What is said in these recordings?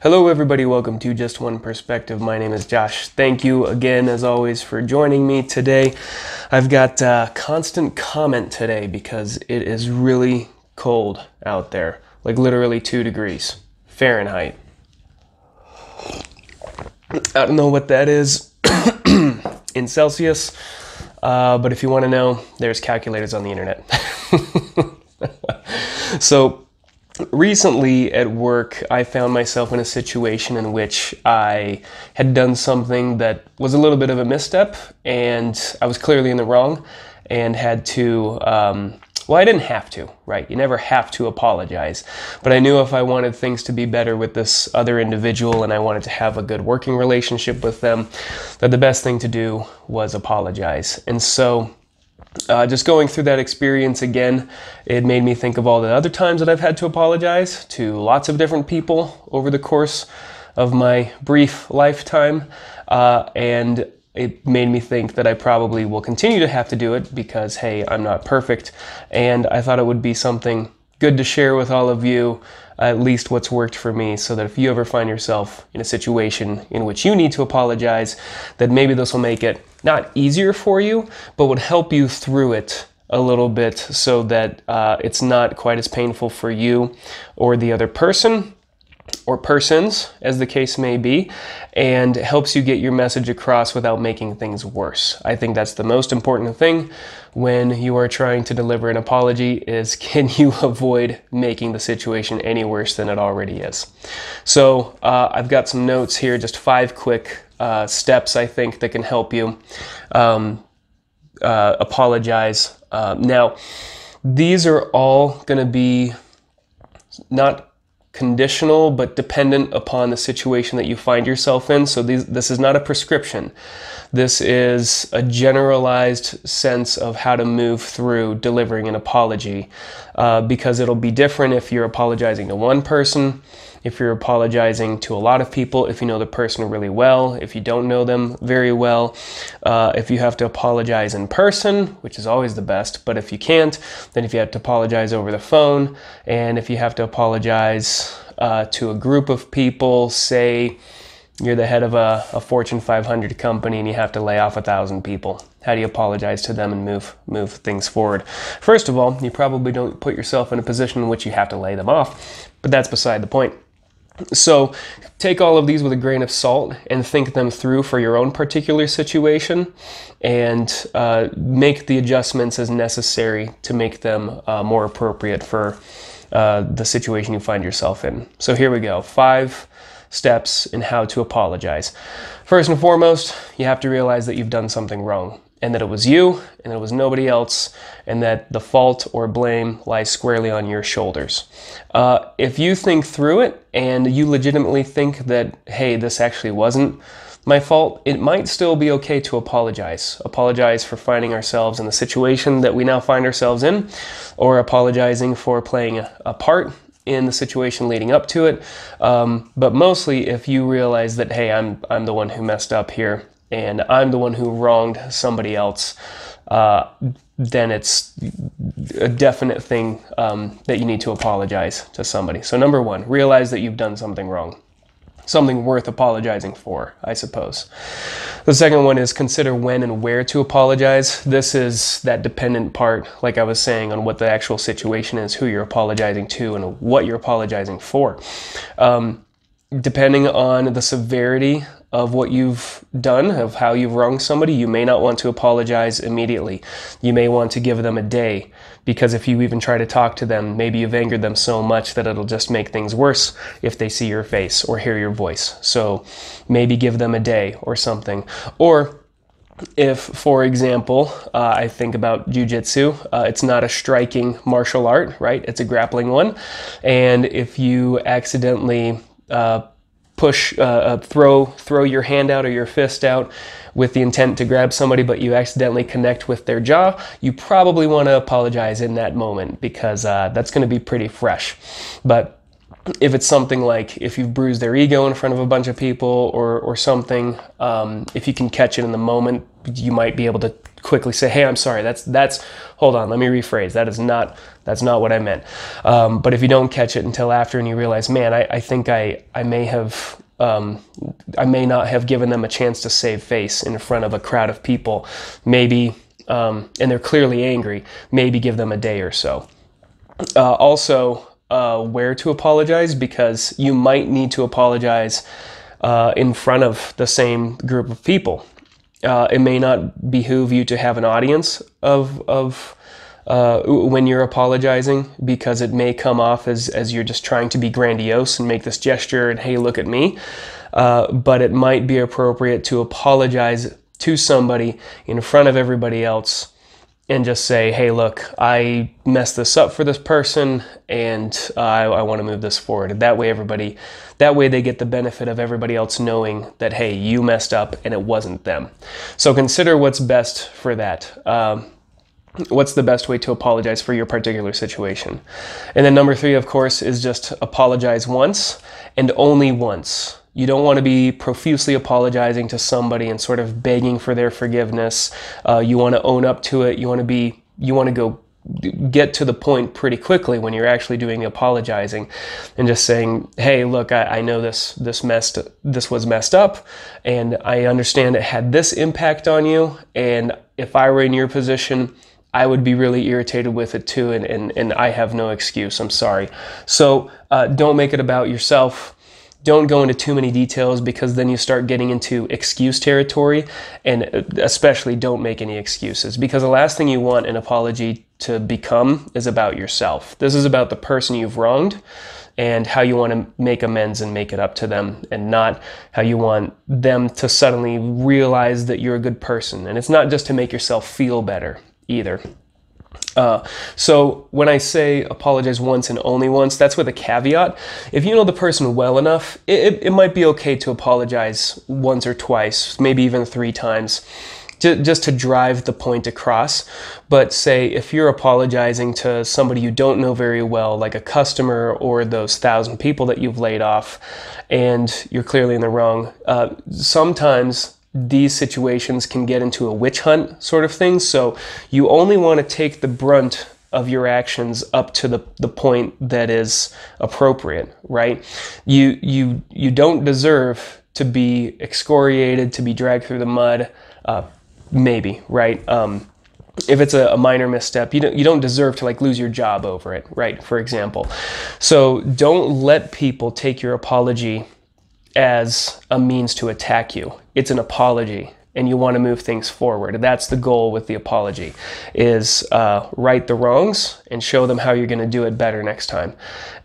Hello everybody, welcome to Just One Perspective. My name is Josh. Thank you again, as always, for joining me today. I've got constant comment today because it is really cold out there, like literally 2 degrees Fahrenheit. I don't know what that is in Celsius, but if you want to know, there's calculators on the internet. So, recently at work, I found myself in a situation in which I had done something that was a little bit of a misstep, and I was clearly in the wrong and had to, well, I didn't have to, right? You never have to apologize. But I knew if I wanted things to be better with this other individual and I wanted to have a good working relationship with them, that the best thing to do was apologize. And so, just going through that experience again, it made me think of all the other times that I've had to apologize to lots of different people over the course of my brief lifetime, and it made me think that I probably will continue to have to do it because, hey, I'm not perfect, and I thought it would be something good to share with all of you, at least what's worked for me, so that if you ever find yourself in a situation in which you need to apologize, that maybe this will make it not easier for you, but would help you through it a little bit so that it's not quite as painful for you or the other person, or persons, as the case may be, and helps you get your message across without making things worse. I think that's the most important thing when you are trying to deliver an apology is, can you avoid making the situation any worse than it already is? So I've got some notes here, just 5 quick steps I think that can help you apologize. Now, these are all going to be not conditional, but dependent upon the situation that you find yourself in. So this is not a prescription. This is a generalized sense of how to move through delivering an apology, because it'll be different if you're apologizing to one person, if you're apologizing to a lot of people, if you know the person really well, if you don't know them very well, if you have to apologize in person, which is always the best, but if you can't, then if you have to apologize over the phone, and if you have to apologize to a group of people, say you're the head of a Fortune 500 company and you have to lay off 1,000 people. How do you apologize to them and move things forward? First of all, you probably don't put yourself in a position in which you have to lay them off, but that's beside the point. So take all of these with a grain of salt and think them through for your own particular situation, and make the adjustments as necessary to make them more appropriate for the situation you find yourself in. So here we go. 5 steps in how to apologize. First and foremost, you have to realize that you've done something wrong, and that it was you and it was nobody else, and that the fault or blame lies squarely on your shoulders. If you think through it and you legitimately think that, hey, this actually wasn't my fault, it might still be okay to apologize. Apologize for finding ourselves in the situation that we now find ourselves in, or apologizing for playing a part in the situation leading up to it. But mostly if you realize that, hey, I'm the one who messed up here, and I'm the one who wronged somebody else, then it's a definite thing that you need to apologize to somebody. So number 1, realize that you've done something wrong. Something worth apologizing for, I suppose. The second one is consider when and where to apologize. This is that dependent part, like I was saying, on what the actual situation is, who you're apologizing to, and what you're apologizing for. Depending on the severity of what you've done, of how you've wronged somebody, you may not want to apologize immediately. You may want to give them a day, because if you even try to talk to them, maybe you've angered them so much that it'll just make things worse if they see your face or hear your voice. So maybe give them a day or something. Or if, for example, I think about jiu-jitsu, it's not a striking martial art, right? It's a grappling one. And if you accidentally throw your hand out or your fist out with the intent to grab somebody, but you accidentally connect with their jaw, you probably want to apologize in that moment, because that's going to be pretty fresh. But if it's something like if you've bruised their ego in front of a bunch of people or something, if you can catch it in the moment, you might be able to quickly say, hey, I'm sorry, hold on, let me rephrase, that's not what I meant. But if you don't catch it until after and you realize, man, I think I may have, I may not have given them a chance to save face in front of a crowd of people, maybe, and they're clearly angry, maybe give them a day or so. Also, where to apologize, because you might need to apologize in front of the same group of people. It may not behoove you to have an audience of when you're apologizing, because it may come off as you're just trying to be grandiose and make this gesture and, hey, look at me. But it might be appropriate to apologize to somebody in front of everybody else and just say, hey, look, I messed this up for this person, and I want to move this forward. That way they get the benefit of everybody else knowing that, hey, you messed up and it wasn't them. So consider what's best for that. What's the best way to apologize for your particular situation? And then number 3, of course, is just apologize once and only once. You don't want to be profusely apologizing to somebody and sort of begging for their forgiveness. You want to own up to it. You want to go get to the point pretty quickly when you're actually doing the apologizing, and just saying, hey, look, I know this was messed up, and I understand it had this impact on you, and if I were in your position, I would be really irritated with it too, and I have no excuse. I'm sorry. So don't make it about yourself. Don't go into too many details, because then you start getting into excuse territory, and especially don't make any excuses, because the last thing you want an apology to become is about yourself. This is about the person you've wronged and how you want to make amends and make it up to them, and not how you want them to suddenly realize that you're a good person. And it's not just to make yourself feel better either. So when I say apologize once and only once, that's with a caveat. If you know the person well enough, it might be okay to apologize once or twice, maybe even 3 times, just to drive the point across. But say if you're apologizing to somebody you don't know very well, like a customer or those 1,000 people that you've laid off, and you're clearly in the wrong, sometimes these situations can get into a witch hunt sort of thing. So you only want to take the brunt of your actions up to the point that is appropriate, right? You don't deserve to be excoriated, to be dragged through the mud, maybe, right? If it's a minor misstep, you don't deserve to lose your job over it, right? For example. So don't let people take your apology as a means to attack you. It's an apology, and you want to move things forward. That's the goal with the apology, is right the wrongs and show them how you're going to do it better next time.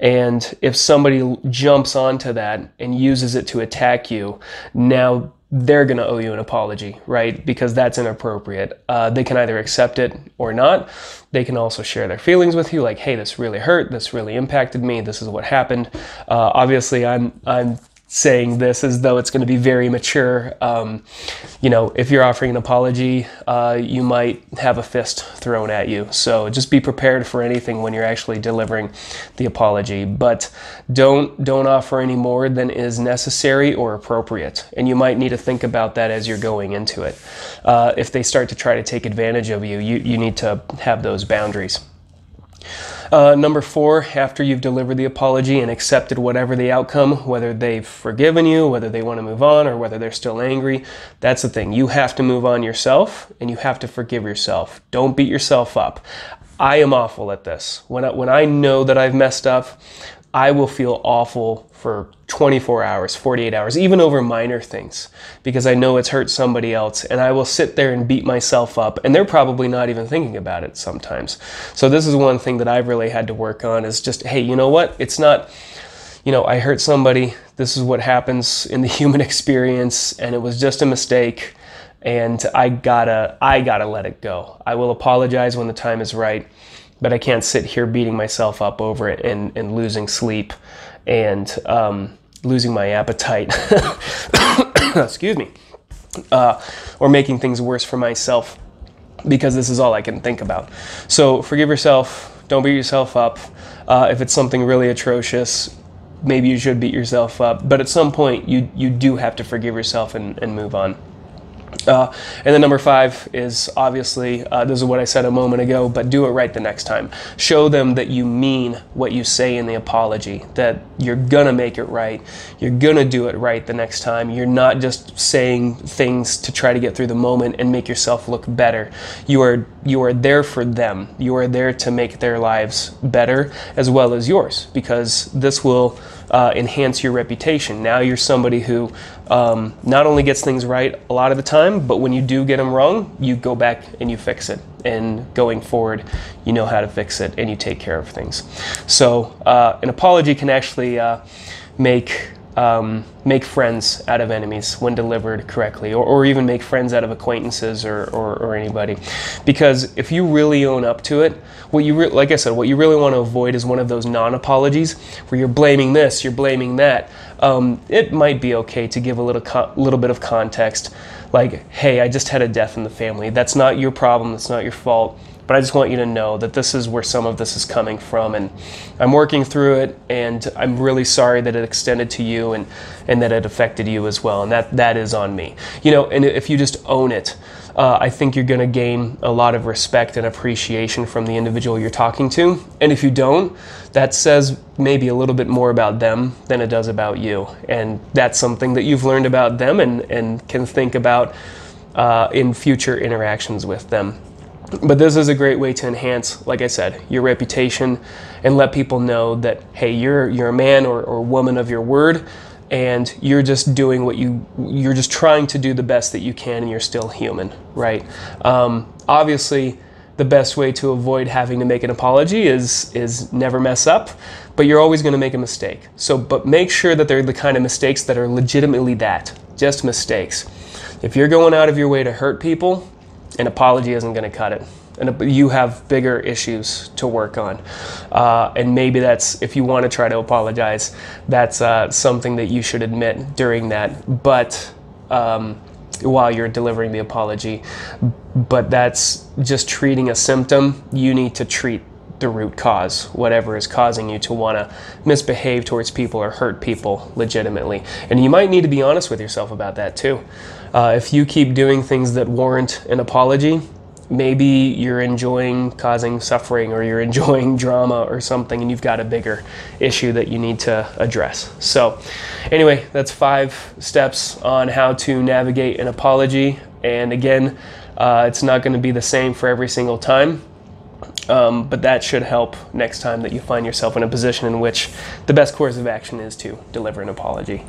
And if somebody jumps onto that and uses it to attack you, now they're going to owe you an apology, right? Because that's inappropriate. They can either accept it or not. They can also share their feelings with you, like, hey, this really hurt, this really impacted me, this is what happened. Obviously, I'm saying this as though it's going to be very mature. If you're offering an apology, you might have a fist thrown at you. So just be prepared for anything when you're actually delivering the apology. But don't offer any more than is necessary or appropriate. And you might need to think about that as you're going into it. If they start to try to take advantage of you, you need to have those boundaries. Number 4, after you've delivered the apology and accepted whatever the outcome, whether they've forgiven you, whether they want to move on, or whether they're still angry, that's the thing. You have to move on yourself, and you have to forgive yourself. Don't beat yourself up. I am awful at this. When I know that I've messed up, I will feel awful for 24 hours, 48 hours, even over minor things, because I know it's hurt somebody else, and I will sit there and beat myself up, and they're probably not even thinking about it sometimes. So this is one thing that I've really had to work on, is just, hey, you know what? It's not, I hurt somebody. This is what happens in the human experience, and it was just a mistake, and I gotta let it go. I will apologize when the time is right, but I can't sit here beating myself up over it and losing sleep and losing my appetite, excuse me, or making things worse for myself, because this is all I can think about. So forgive yourself, don't beat yourself up. If it's something really atrocious, maybe you should beat yourself up, but at some point you do have to forgive yourself and move on. And then number 5 is obviously, this is what I said a moment ago, but do it right the next time. Show them that you mean what you say in the apology, that you're gonna make it right, you're gonna do it right the next time. You're not just saying things to try to get through the moment and make yourself look better. You are there for them. You are there to make their lives better as well as yours, because this will enhance your reputation. Now you're somebody who not only gets things right a lot of the time, but when you do get them wrong, you go back and you fix it. And going forward, you know how to fix it and you take care of things. So an apology can actually make friends out of enemies when delivered correctly, or even make friends out of acquaintances or anybody. Because if you really own up to it, like I said, what you really want to avoid is one of those non-apologies where you're blaming this, you're blaming that. It might be okay to give a little bit of context, like, hey, I just had a death in the family. That's not your problem, that's not your fault. But I just want you to know that this is where some of this is coming from, and I'm working through it, and I'm really sorry that it extended to you and that it affected you as well, and that is on me. You know, and if you just own it, I think you're going to gain a lot of respect and appreciation from the individual you're talking to. And if you don't, that says maybe a little bit more about them than it does about you. And that's something that you've learned about them and can think about in future interactions with them. But this is a great way to enhance, like I said, your reputation and let people know that, hey, you're a man or woman of your word, and you're just doing you're just trying to do the best that you can, and you're still human, right? Obviously, the best way to avoid having to make an apology is never mess up, but you're always going to make a mistake. But make sure that they're the kind of mistakes that are legitimately just mistakes. If you're going out of your way to hurt people, an apology isn't going to cut it. And you have bigger issues to work on. And maybe that's, if you want to try to apologize, that's something that you should admit during that, but while you're delivering the apology. But that's just treating a symptom. You need to treat the root cause, whatever is causing you to want to misbehave towards people or hurt people legitimately. And you might need to be honest with yourself about that too. If you keep doing things that warrant an apology, maybe you're enjoying causing suffering, or you're enjoying drama or something, and you've got a bigger issue that you need to address. So anyway, that's 5 steps on how to navigate an apology. And again, it's not going to be the same for every single time. But that should help next time that you find yourself in a position in which the best course of action is to deliver an apology.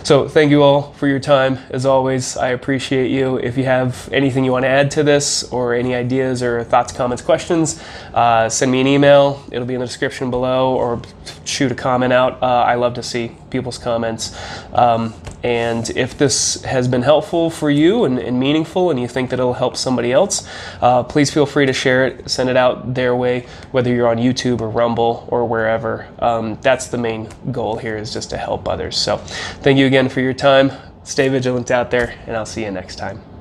So thank you all for your time. As always, I appreciate you. If you have anything you want to add to this, or any ideas or thoughts, comments, questions, send me an email. It'll be in the description below, or shoot a comment out. I love to see people's comments. And if this has been helpful for you and meaningful, and you think that it'll help somebody else, please feel free to share it, send it out their way, whether you're on YouTube or Rumble or wherever. That's the main goal here, is just to help others. So thank you again for your time. Stay vigilant out there, and I'll see you next time.